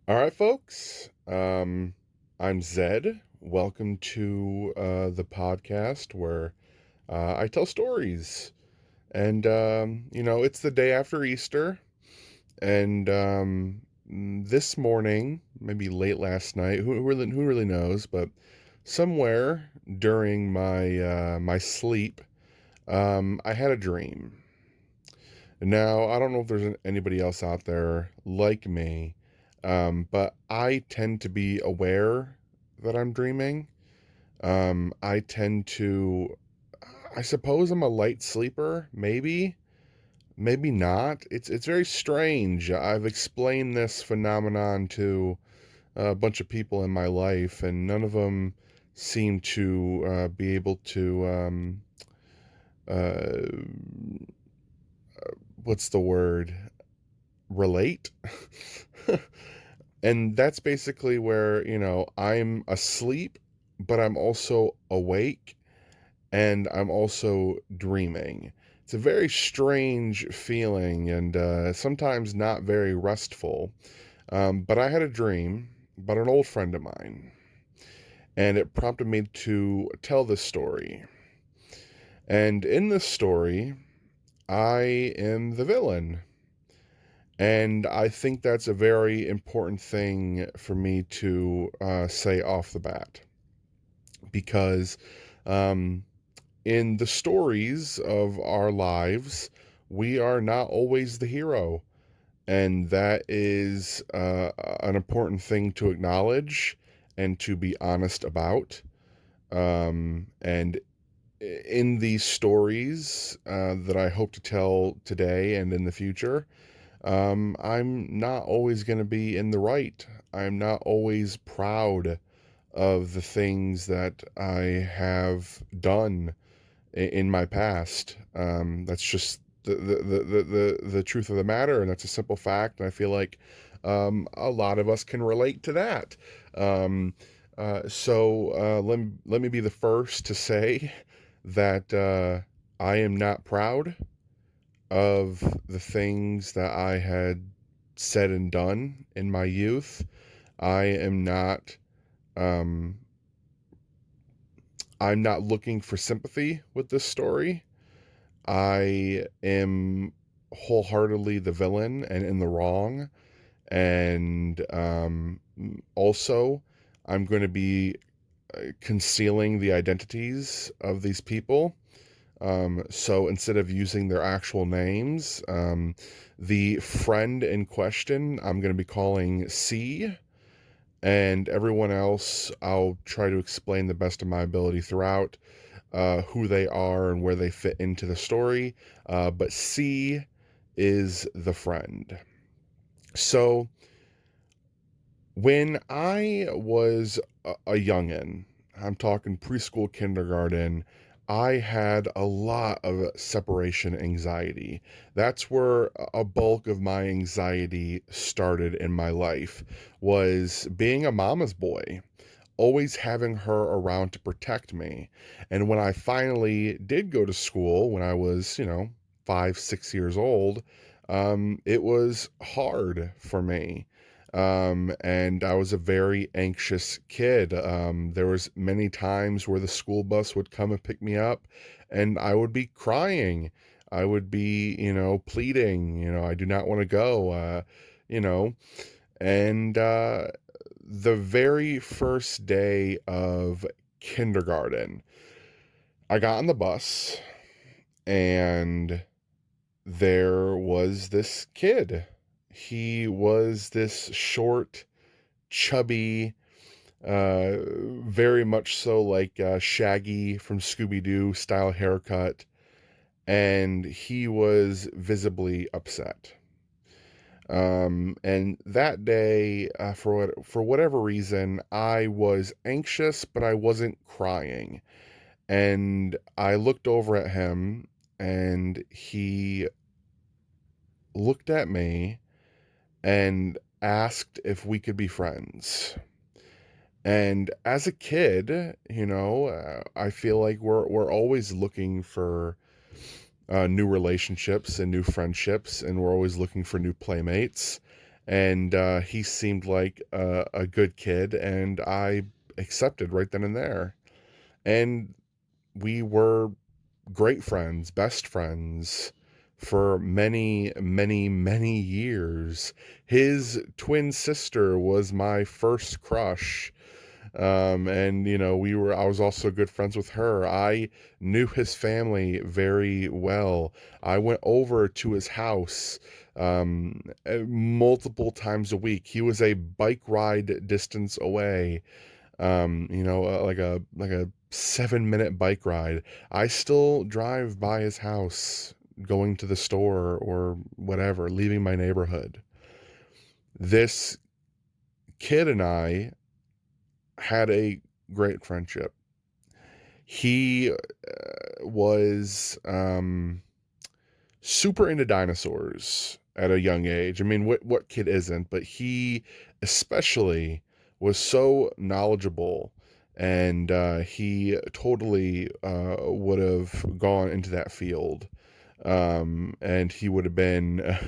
All right, folks. I'm Zed. Welcome to the podcast where I tell stories. And, it's the day after Easter. And this morning, maybe late last night, who really knows, but somewhere during my sleep, I had a dream. Now, I don't know if there's anybody else out there like me, but I tend to be aware that I'm dreaming. I tend to, I suppose I'm a light sleeper, maybe not. It's very strange. I've explained this phenomenon to a bunch of people in my life, and none of them seem to be able to, uh, what's the word? Relate. And that's basically where, I'm asleep, but I'm also awake and I'm also dreaming. It's a very strange feeling and sometimes not very restful. But I had a dream about an old friend of mine, and it prompted me to tell this story. And in this story, I am the villain. And I think that's a very important thing for me to say off the bat because um, in the stories of our lives, we are not always the hero. And that is an important thing to acknowledge and to be honest about. And in these stories that I hope to tell today and in the future, I'm not always going to be in the right. I'm not always proud of the things that I have done in my past. That's just the truth of the matter, and that's a simple fact. And I feel like a lot of us can relate to that. Um, let me be the first to say that I am not proud of the things that I had said and done in my youth. I am not um I'm not looking for sympathy with this story. I am wholeheartedly the villain and in the wrong. And also, I'm going to be concealing the identities of these people. So instead of using their actual names, the friend in question, I'm going to be calling C, and everyone else, I'll try to explain the best of my ability throughout who they are and where they fit into the story. But C is the friend. So when I was a youngin', I'm talking preschool, kindergarten, I had a lot of separation anxiety. That's where a bulk of my anxiety started in my life, was being a mama's boy, always having her around to protect me. And when I finally did go to school, when I was, 5, 6 years old, it was hard for me. And I was a very anxious kid. There was many times where the school bus would come and pick me up, and I would be crying. I would be, pleading, I do not want to go, you know, and the very first day of kindergarten, I got on the bus and there was this kid. He was this short, chubby, uh, very much so like Shaggy from Scooby Doo style haircut, and he was visibly upset. And that day, for whatever reason, I was anxious, but I wasn't crying. And I looked over at him, and he looked at me and asked if we could be friends. And as a kid, I feel like we're always looking for new relationships and new friendships, and we're always looking for new playmates. and he seemed like a good kid, and I accepted right then and there. And we were great friends, best friends for many, many, many years. His twin sister was my first crush. And I was also good friends with her. I knew his family very well. I went over to his house multiple times a week. He was a bike ride distance away, like a 7-minute bike ride. I still drive by his house, going to the store or whatever, leaving my neighborhood. This kid and I had a great friendship. He was super into dinosaurs at a young age. I mean, what kid isn't? But he especially was so knowledgeable, and he totally would have gone into that field, and he would have been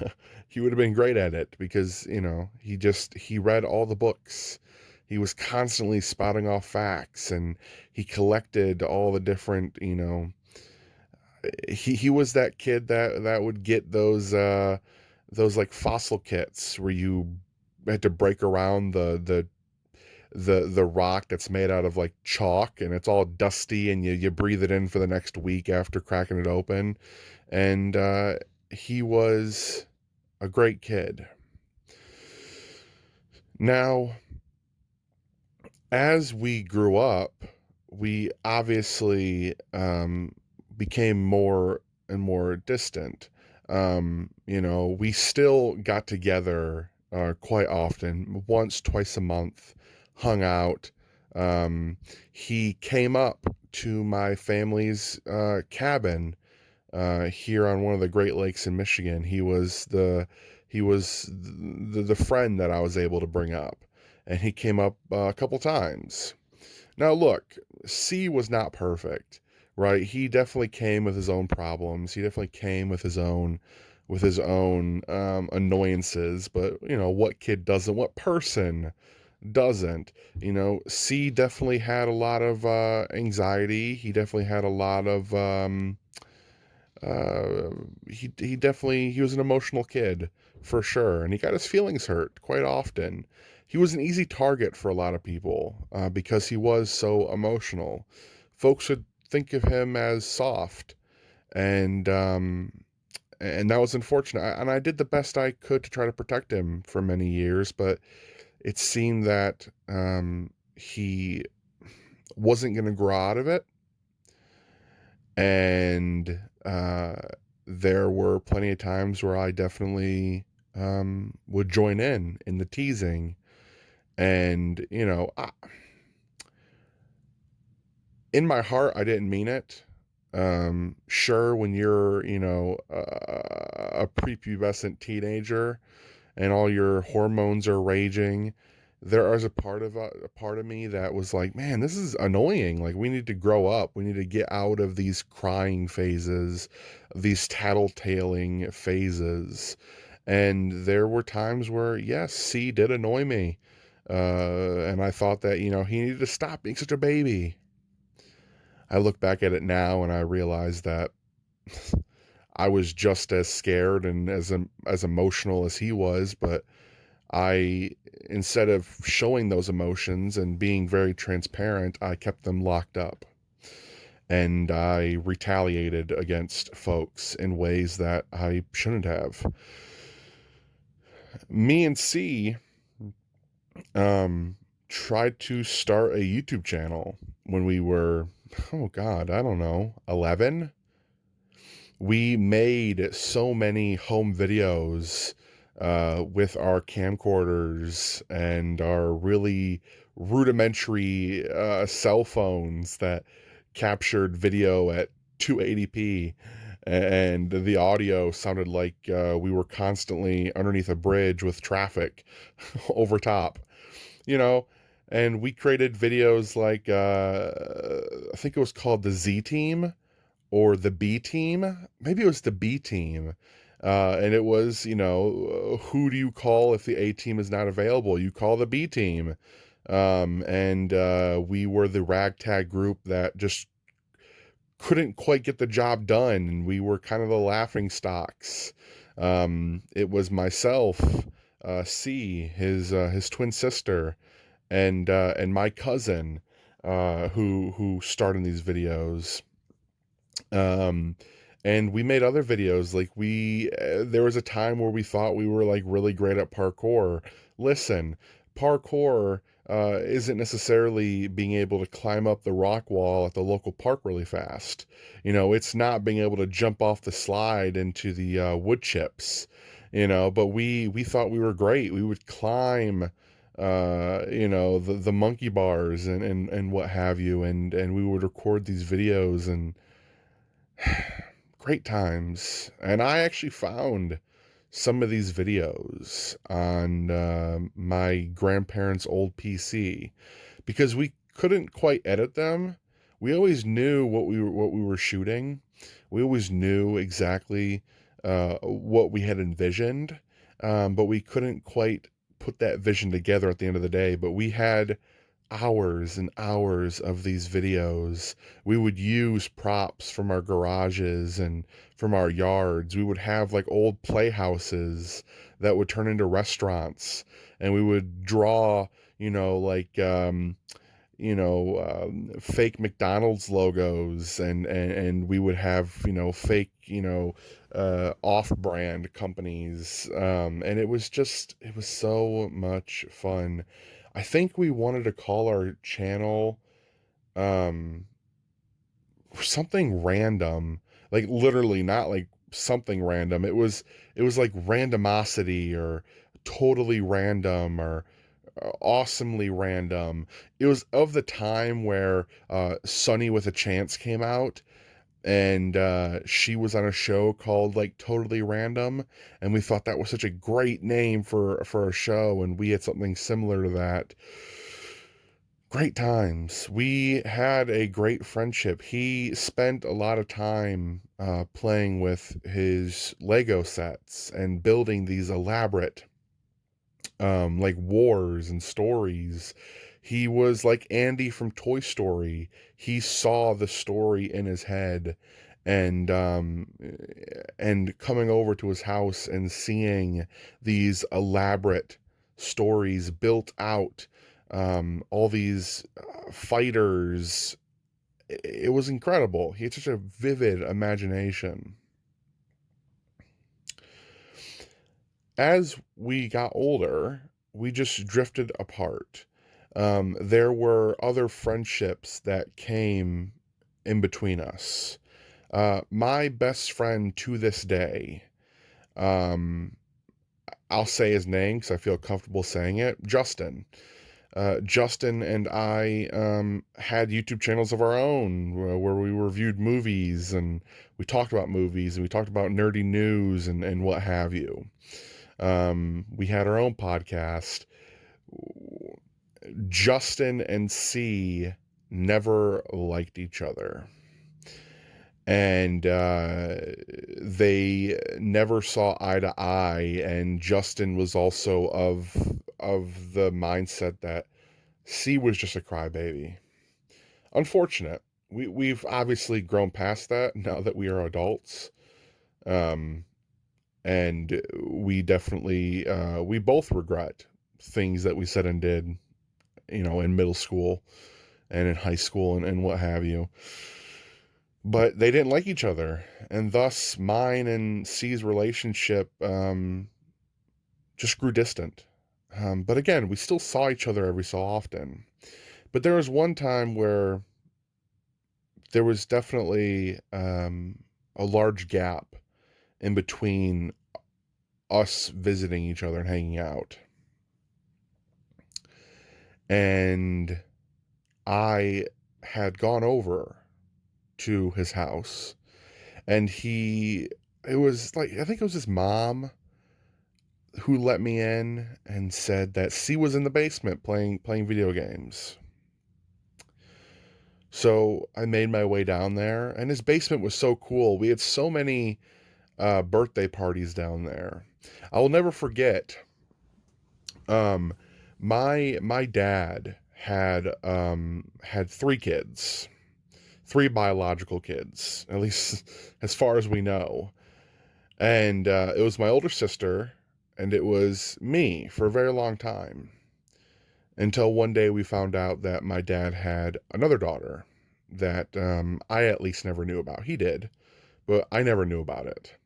he would have been great at it because he read all the books. He was constantly spouting off facts, and he collected all the different, he was that kid that would get those like fossil kits where you had to break around the rock that's made out of like chalk, and it's all dusty, and you breathe it in for the next week after cracking it open. And he was a great kid. Now, as we grew up, we obviously became more and more distant. We still got together quite often, once, twice a month, hung out. Um, he came up to my family's cabin here on one of the Great Lakes in Michigan. He was the friend that I was able to bring up, and he came up a couple times. Now, look, C was not perfect, right? He definitely came with his own problems. He definitely came with his own annoyances. But what kid doesn't? What person doesn't? C definitely had a lot of anxiety. He definitely had a lot of uh, he was an emotional kid for sure, and he got his feelings hurt quite often. He was an easy target for a lot of people because he was so emotional. Folks would think of him as soft, and and that was unfortunate. And I did the best I could to try to protect him for many years, but it seemed that he wasn't going to grow out of it, and there were plenty of times where I definitely would join in the teasing, and in my heart I didn't mean it. Sure, when you're a prepubescent teenager and all your hormones are raging, there is a part of me that was like, man, this is annoying. Like, we need to grow up. We need to get out of these crying phases, these tattletaling phases. And there were times where, yes, C did annoy me. And I thought that, he needed to stop being such a baby. I look back at it now and I realize that I was just as scared and as emotional as he was, but I, instead of showing those emotions and being very transparent, I kept them locked up. And I retaliated against folks in ways that I shouldn't have. Me and C um, tried to start a YouTube channel when we were, oh God, I don't know, 11. We made so many home videos with our camcorders and our really rudimentary cell phones that captured video at 280p, and the audio sounded like we were constantly underneath a bridge with traffic over top, you know. And we created videos like I think it was called the Z Team or the B Team. Maybe it was the B Team. And it was, who do you call if the A team is not available? You call the B team. And we were the ragtag group that just couldn't quite get the job done, and we were kind of the laughing stocks. It was myself, C, his twin sister, and my cousin, who starred in these videos. Um, and we made other videos. Like there was a time where we thought we were like really great at parkour. Listen, parkour isn't necessarily being able to climb up the rock wall at the local park really fast. It's not being able to jump off the slide into the wood chips. But we thought we were great. We would climb the monkey bars and what have you, and we would record these videos, and great times. And I actually found some of these videos on my grandparents' old PC because we couldn't quite edit them. We always knew what we were shooting. We always knew exactly what we had envisioned, but we couldn't quite put that vision together at the end of the day. But we had hours and hours of these videos. We would use props from our garages and from our yards. We would have like old playhouses that would turn into restaurants, and we would draw, like fake McDonald's logos, and we would have, fake, off-brand companies. And it was so much fun. I think we wanted to call our channel um, something random, like literally not like something random. It was like randomosity or totally random or awesomely random. It was of the time where Sunny with a Chance came out, and she was on a show called like Totally Random, and we thought that was such a great name for a show, and we had something similar to that. Great times. We had a great friendship. He spent a lot of time playing with his Lego sets and building these elaborate like wars and stories. He was like Andy from Toy Story. He saw the story in his head, and coming over to his house and seeing these elaborate stories built out, all these fighters. It was incredible. He had such a vivid imagination. As we got older, we just drifted apart. There were other friendships that came in between us. My best friend to this day, um, I'll say his name because I feel comfortable saying it, Justin. Justin and I had YouTube channels of our own where we reviewed movies, and we talked about movies, and we talked about nerdy news and what have you. We had our own podcast. Justin and C never liked each other, and they never saw eye to eye. And Justin was also of the mindset that C was just a crybaby. Unfortunate. We've obviously grown past that now that we are adults. Um, and we definitely we both regret things that we said and did, in middle school and in high school and what have you. But they didn't like each other, and thus mine and C's relationship just grew distant. But again, we still saw each other every so often. But there was one time where there was definitely a large gap in between us visiting each other and hanging out. And I had gone over to his house, and it was like, I think it was his mom who let me in and said that C was in the basement playing video games. So I made my way down there, and his basement was so cool. We had so many birthday parties down there. I will never forget. Um, my dad had three kids, three biological kids, at least as far as we know. And it was my older sister, and it was me for a very long time. Until one day we found out that my dad had another daughter that I at least never knew about. He did, but I never knew about it.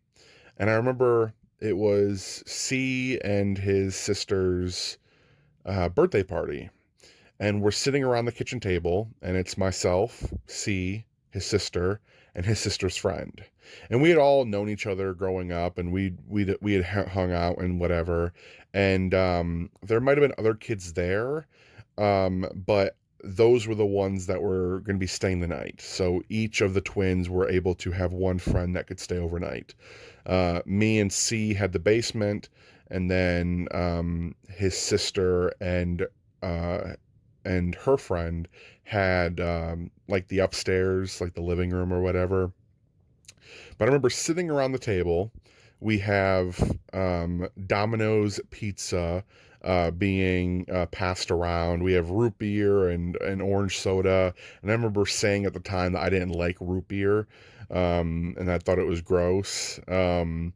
And I remember it was C and his sister's birthday party. And we're sitting around the kitchen table, and it's myself, C, his sister, and his sister's friend. And we had all known each other growing up, and we had hung out and whatever. And there might have been other kids there, but those were the ones that were going to be staying the night. So each of the twins were able to have one friend that could stay overnight. Me and C had the basement, and then his sister uh, and her friend had like the upstairs, like the living room or whatever. But I remember sitting around the table. We have Domino's pizza being passed around. We have root beer and orange soda. And I remember saying at the time that I didn't like root beer, and I thought it was gross. And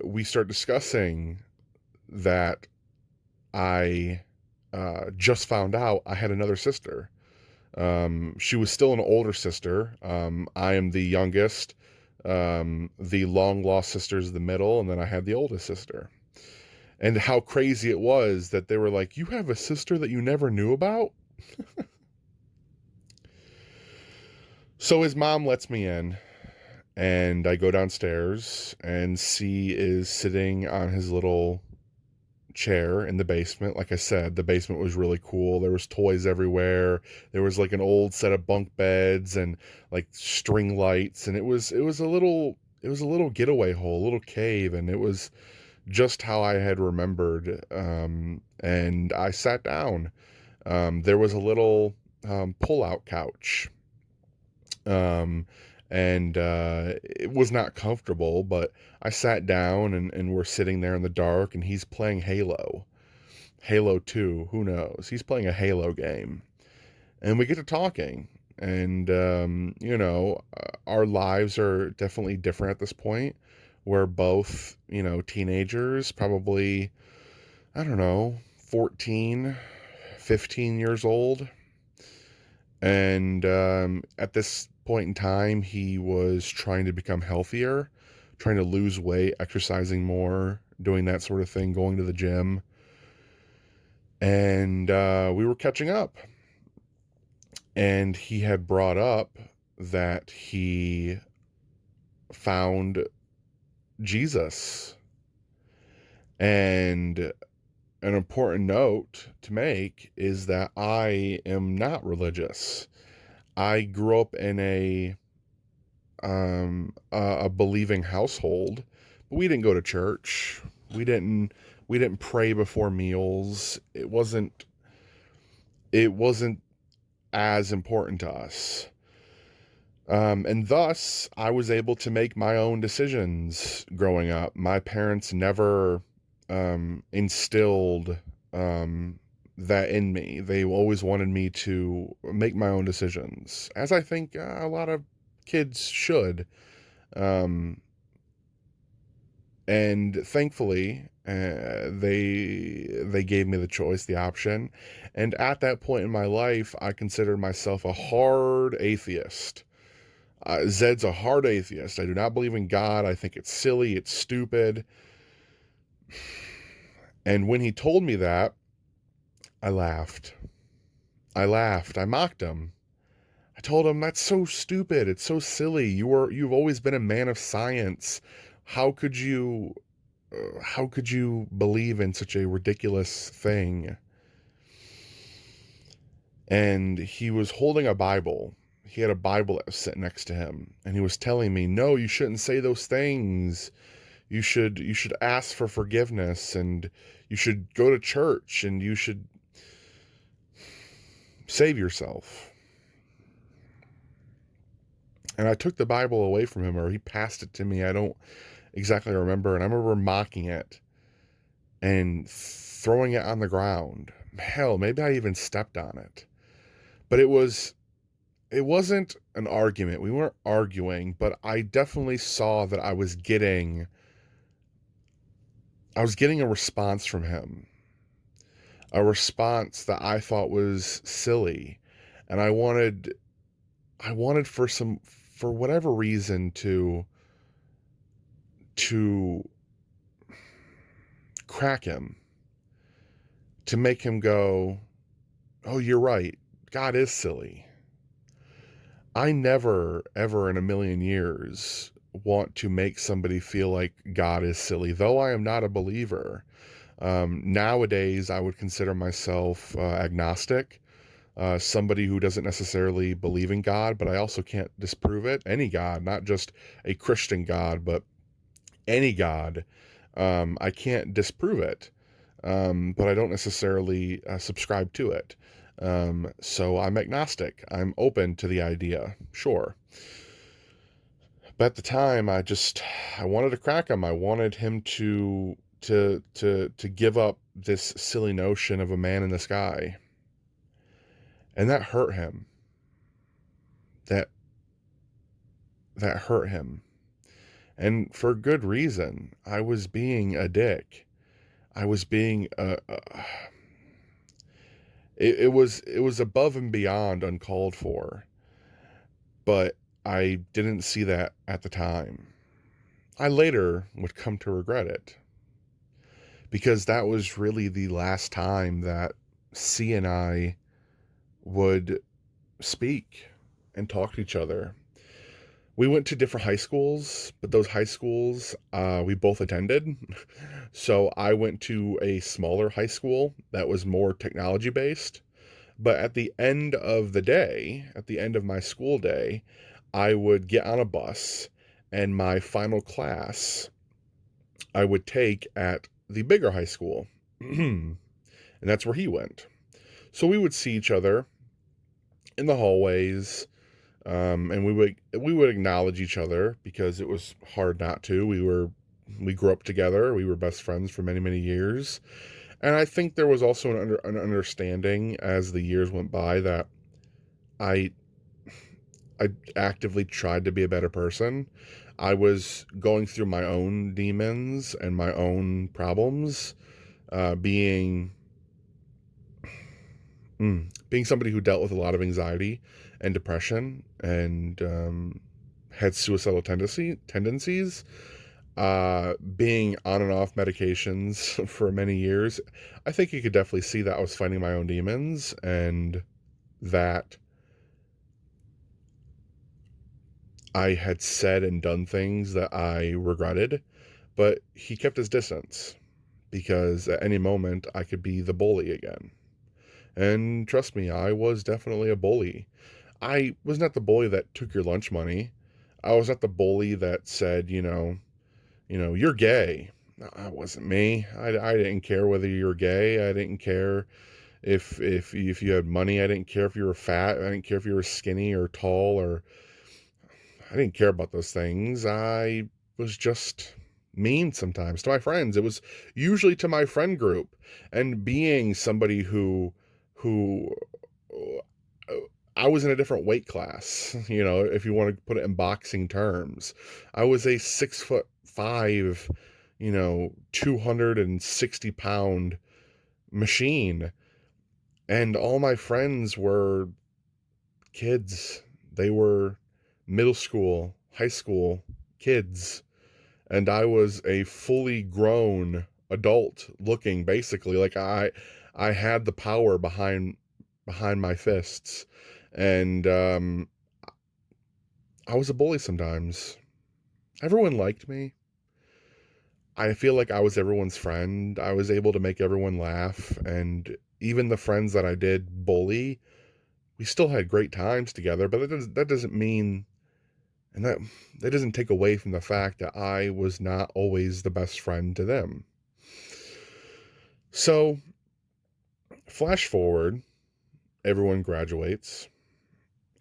we start discussing that I just found out I had another sister. She was still an older sister. I am the youngest. The long lost sister is the middle, and then I had the oldest sister. And how crazy it was that they were like, "You have a sister that you never knew about?" So his mom lets me in, and I go downstairs, and C is sitting on his little chair in the basement. Like I said, the basement was really cool. There was toys everywhere. There was like an old set of bunk beds and like string lights, and it was a little getaway hole, a little cave, and it was just how I had remembered. And I sat down. There was a little pull-out couch. Um, and it was not comfortable, but I sat down, and we're sitting there in the dark, and he's playing Halo 2, who knows? He's playing a Halo game. And we get to talking. And, our lives are definitely different at this point. We're both, teenagers, probably, I don't know, 14, 15 years old. And at this point in time, he was trying to become healthier, trying to lose weight, exercising more, doing that sort of thing, going to the gym. And we were catching up. And he had brought up that he found Jesus. And an important note to make is that I am not religious. I grew up in a believing household, but we didn't go to church. We didn't pray before meals. It wasn't as important to us. And thus, I was able to make my own decisions growing up. My parents never instilled that in me. They always wanted me to make my own decisions, as I think a lot of kids should. Um, and thankfully, they gave me the choice, the option. And at that point in my life, I considered myself a hard atheist. Zed's a hard atheist. I do not believe in God. I think it's silly. It's stupid. And when he told me that, I laughed. I laughed. I mocked him. I told him, that's so stupid. It's so silly. You've always been a man of science. How could you how could you believe in such a ridiculous thing? And he was holding a Bible. He had a Bible that was sitting next to him, and he was telling me, "No, you shouldn't say those things. You should ask for forgiveness, and you should go to church, and you should save yourself." And I took the Bible away from him, or he passed it to me. I don't exactly remember. And I remember mocking it and throwing it on the ground. Hell, maybe I even stepped on it. But it wasn't an argument. We weren't arguing, but I definitely saw that I was getting a response from him. A response that I thought was silly. And I wanted for whatever reason to crack him, to make him go, "Oh, you're right. God is silly." I never, ever in a million years want to make somebody feel like God is silly, though I am not a believer. Nowadays, I would consider myself agnostic, somebody who doesn't necessarily believe in God, but I also can't disprove it. Any God, not just a Christian God, but any God. I can't disprove it, but I don't necessarily subscribe to it. So I'm agnostic. I'm open to the idea, sure. But at the time, I wanted to crack him. I wanted him to give up this silly notion of a man in the sky, and that hurt him. That that hurt him, and for good reason. I was being a dick. I was being it was above and beyond uncalled for, but I didn't see that at the time. I later would come to regret it because that was really the last time that C and I would speak and talk to each other. We went to different high schools, but those high schools we both attended. So I went to a smaller high school that was more technology based. But at the end of the day, at the end of my school day, I would get on a bus and my final class I would take at the bigger high school. And that's where he went. So we would see each other in the hallways, and we would acknowledge each other because it was hard not to. We grew up together. We were best friends for many years, and I think there was also an understanding as the years went by that I I actively tried to be a better person. I was going through my own demons and my own problems, being being somebody who dealt with a lot of anxiety and depression and had suicidal tendencies, being on and off medications for many years. I think you could definitely see that I was fighting my own demons and that I had said and done things that I regretted, but he kept his distance because at any moment I could be the bully again. And trust me, I was definitely a bully. I was not the bully that took your lunch money. I was not the bully that said, you're gay. That wasn't me. I didn't care whether you were gay. I didn't care if you had money. I didn't care if you were fat. I didn't care if you were skinny or tall or I didn't care about those things. I was just mean sometimes to my friends. It was usually to my friend group. And being somebody who I was in a different weight class, if you want to put it in boxing terms. I was a 6'5", 260-pound machine. And all my friends were kids. They were middle school, high school kids. And I was a fully grown adult looking basically like I had the power behind my fists. And I was a bully sometimes. Everyone liked me. I feel like I was everyone's friend. I was able to make everyone laugh, and even the friends that I did bully, we still had great times together, but that doesn't mean and that doesn't take away from the fact that I was not always the best friend to them. So, flash forward, everyone graduates,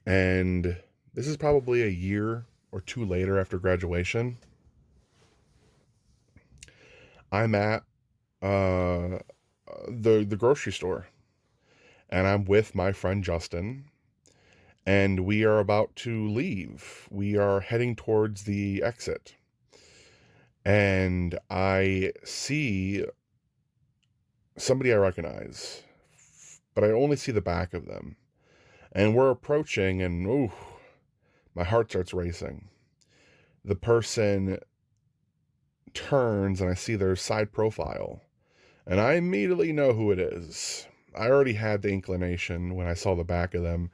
and This is probably a year or two later after graduation. I'm at the grocery store, and I'm with my friend Justin, and we are about to leave. We are heading towards the exit, and I see somebody I recognize, but I only see the back of them. And we're approaching, and ooh, my heart starts racing. The person turns, and I see their side profile, and I immediately know who it is. I already had the inclination when I saw the back of them.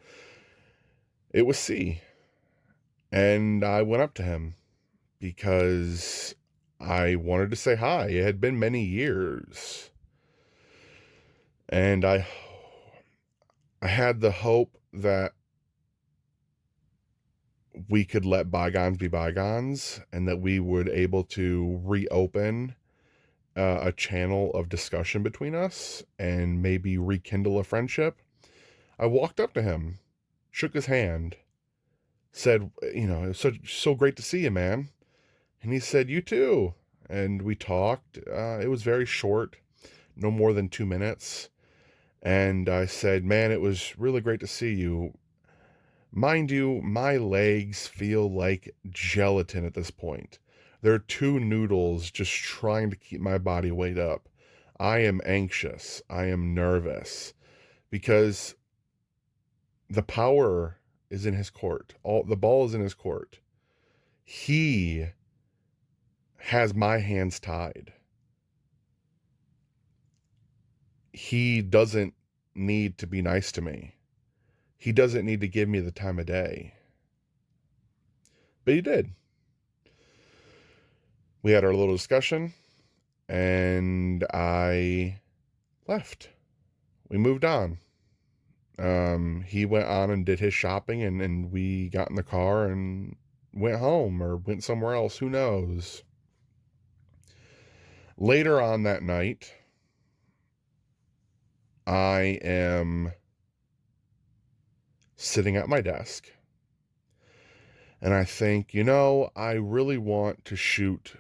It was C. And I went up to him because I wanted to say hi. It had been many years. And I had the hope that we could let bygones be bygones and that we would able to reopen a channel of discussion between us and maybe rekindle a friendship. I walked up to him, shook his hand, said, it's so great to see you, man. And he said, you too. And we talked. It was very short, no more than 2 minutes. And I said, man, it was really great to see you. Mind you, my legs feel like gelatin at this point. They're two noodles just trying to keep my body weight up. I am anxious. I am nervous because the power is in his court. The ball is in his court. He has my hands tied. He doesn't need to be nice to me. He doesn't need to give me the time of day. But he did. We had our little discussion, and I left. We moved on. He went on and did his shopping, and we got in the car and went home or went somewhere else. Who knows? Later on that night, I am sitting at my desk, and I think, I really want to shoot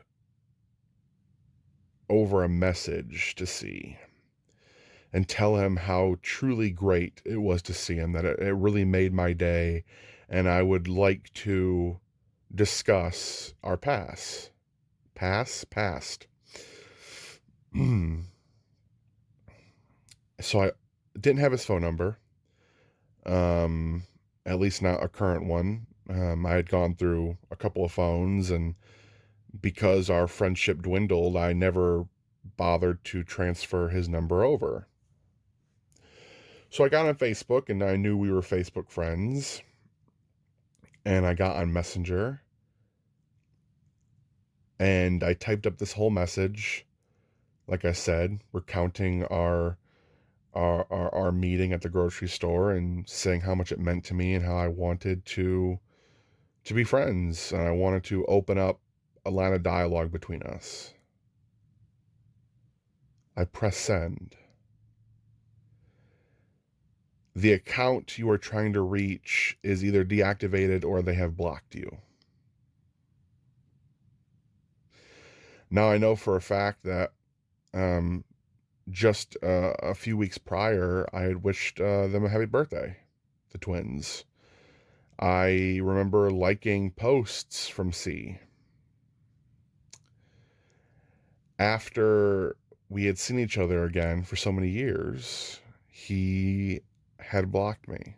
over a message to see and tell him how truly great it was to see him, that it really made my day, and I would like to discuss our past. Past. So I didn't have his phone number, at least not a current one. I had gone through a couple of phones, and because our friendship dwindled, I never bothered to transfer his number over. So I got on Facebook, and I knew we were Facebook friends, and I got on Messenger, and I typed up this whole message, like I said, recounting our meeting at the grocery store and saying how much it meant to me and how I wanted to be friends, and I wanted to open up a line of dialogue between us. I press send. The account you are trying to reach is either deactivated or they have blocked you. Now I know for a fact that just a few weeks prior, I had wished them a happy birthday, the twins. I remember liking posts from C. After we had seen each other again for so many years, he had blocked me.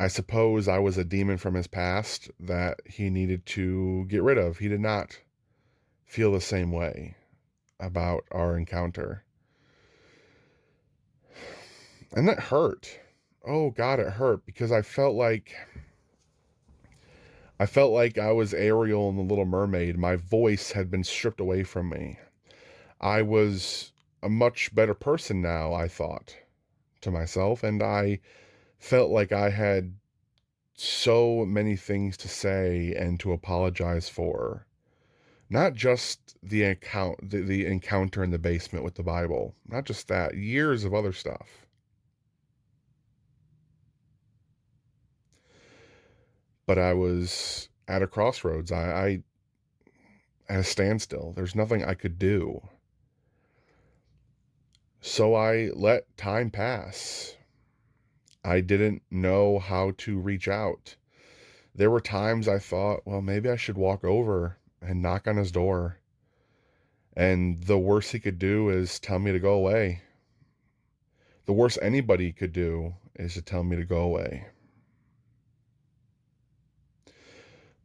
I suppose I was a demon from his past that he needed to get rid of. He did not feel the same way about our encounter. And that hurt. Oh God, it hurt because I felt like I was Ariel in The Little Mermaid. My voice had been stripped away from me. I was a much better person now, I thought to myself, and I felt like I had so many things to say and to apologize for. Not just the encounter in the basement with the Bible. Not just that. Years of other stuff. but I was at a crossroads. I at a standstill. There's nothing I could do. So I let time pass. I didn't know how to reach out. There were times I thought, well, maybe I should walk over and knock on his door. And the worst he could do is tell me to go away. The worst anybody could do is to tell me to go away.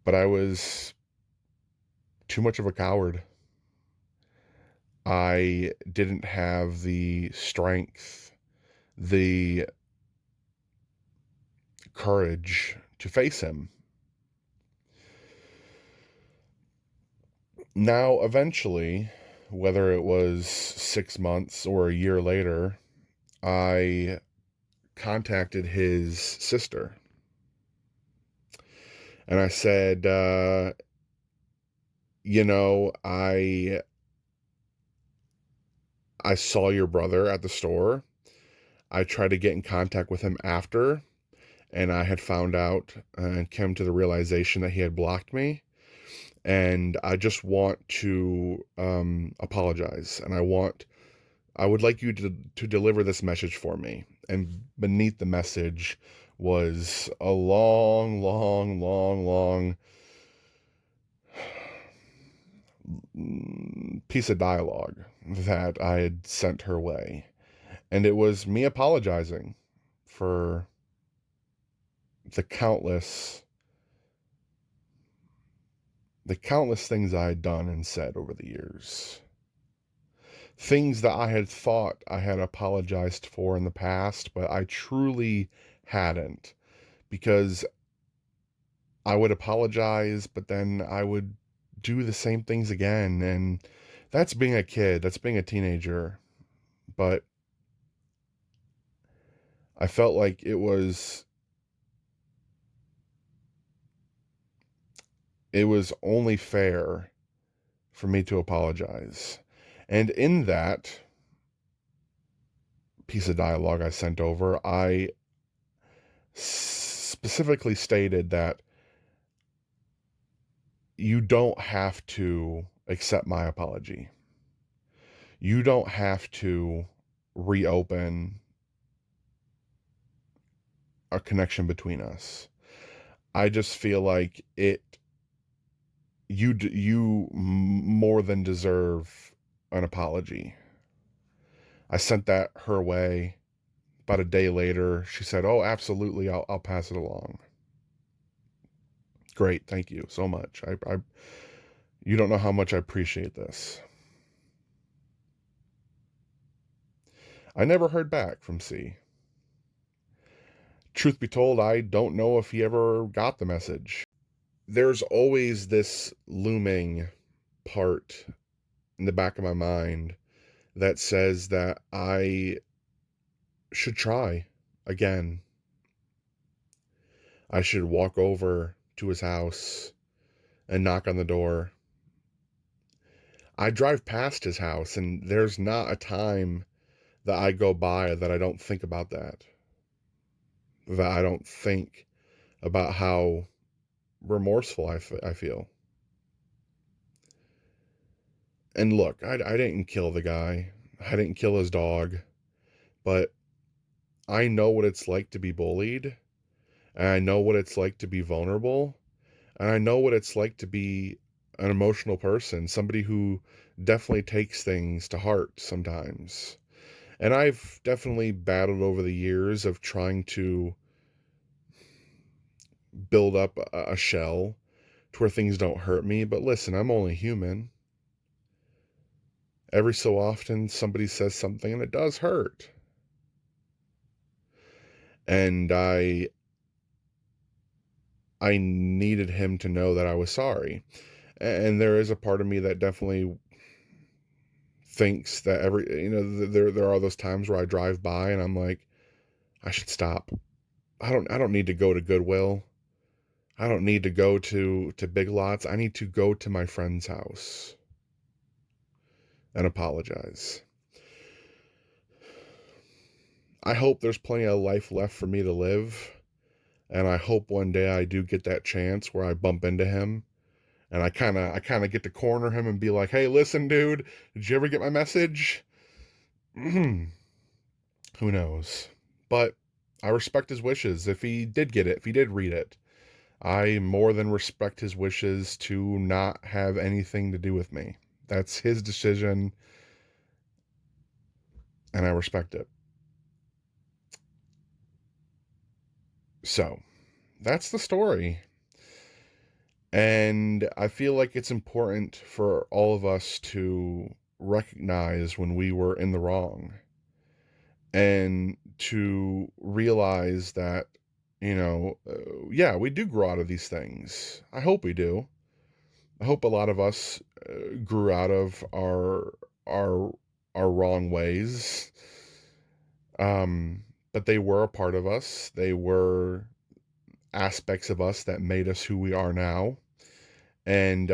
But I was too much of a coward. I didn't have the strength, the courage to face him. Now, eventually, whether it was 6 months or a year later, I contacted his sister and I said, you know, I saw your brother at the store. I tried to get in contact with him after, and I had found out and came to the realization that he had blocked me. And I just want to apologize, and I would like you to deliver this message for me. And beneath the message was a long, long, long, long piece of dialogue that I had sent her way. And it was me apologizing for the countless things I had done and said over the years. Things that I had thought I had apologized for in the past, but I truly hadn't, because I would apologize, but then I would do the same things again. And that's being a kid, that's being a teenager. But I felt like it was only fair for me to apologize. And in that piece of dialogue I sent over, I specifically stated that you don't have to accept my apology. You don't have to reopen a connection between us. I just feel like you more than deserve an apology. I sent that her way. About a day later, she said, "Oh, absolutely, I'll pass it along." Great, thank you so much. You don't know how much I appreciate this. I never heard back from C. Truth be told, I don't know if he ever got the message. There's always this looming part in the back of my mind that says that I should try again. I should walk over to his house and knock on the door. I drive past his house, and there's not a time that I go by that I don't think about that I don't think about how remorseful I feel. And look, I didn't kill the guy. I didn't kill his dog, but I know what it's like to be bullied, and I know what it's like to be vulnerable, and I know what it's like to be an emotional person, somebody who definitely takes things to heart sometimes. And I've definitely battled over the years of trying to build up a shell to where things don't hurt me. But listen, I'm only human. Every so often, somebody says something and it does hurt. And I needed him to know that I was sorry. And there is a part of me that definitely thinks that there are those times where I drive by and I'm like, I should stop. I don't need to go to Goodwill. I don't need to go to Big Lots. I need to go to my friend's house and apologize. I hope there's plenty of life left for me to live. and I hope one day I do get that chance where I bump into him and I kind of get to corner him and be like, "Hey, listen, dude, did you ever get my message?" Who knows? But I respect his wishes. If he did get it, if he did read it, I more than respect his wishes to not have anything to do with me. That's his decision, and I respect it. So, that's the story. And I feel like it's important for all of us to recognize when we were in the wrong and to realize that, yeah, we do grow out of these things. I hope we do. I hope a lot of us grew out of our our wrong ways. But they were a part of us. They were aspects of us that made us who we are now. And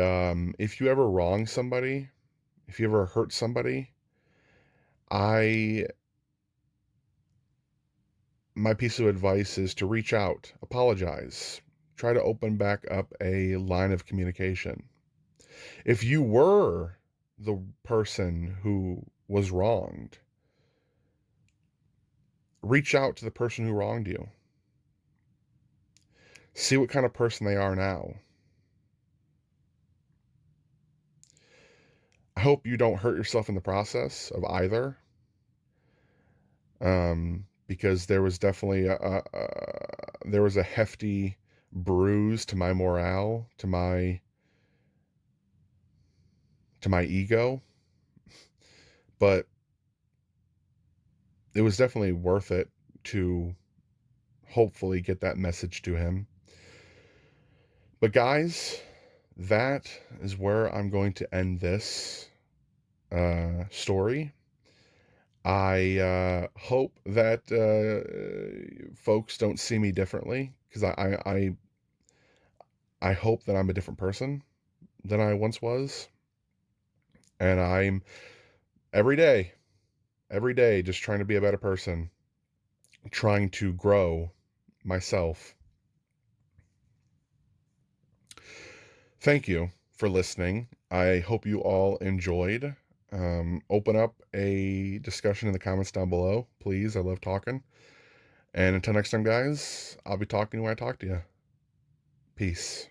if you ever wrong somebody, if you ever hurt somebody, I my piece of advice is to reach out, apologize, try to open back up a line of communication. If you were the person who was wronged, reach out to the person who wronged you. See what kind of person they are now. I hope you don't hurt yourself in the process of either, because there was definitely there was a hefty bruise to my morale, to my ego, but it was definitely worth it to hopefully get that message to him. But guys, that is where I'm going to end this story. I hope that folks don't see me differently because I hope that I'm a different person than I once was, and I'm every day, every day, just trying to be a better person, trying to grow myself. Thank you for listening. I hope you all enjoyed. Open up a discussion in the comments down below, please. I love talking. And until next time, guys, I'll be talking when I talk to you. Peace.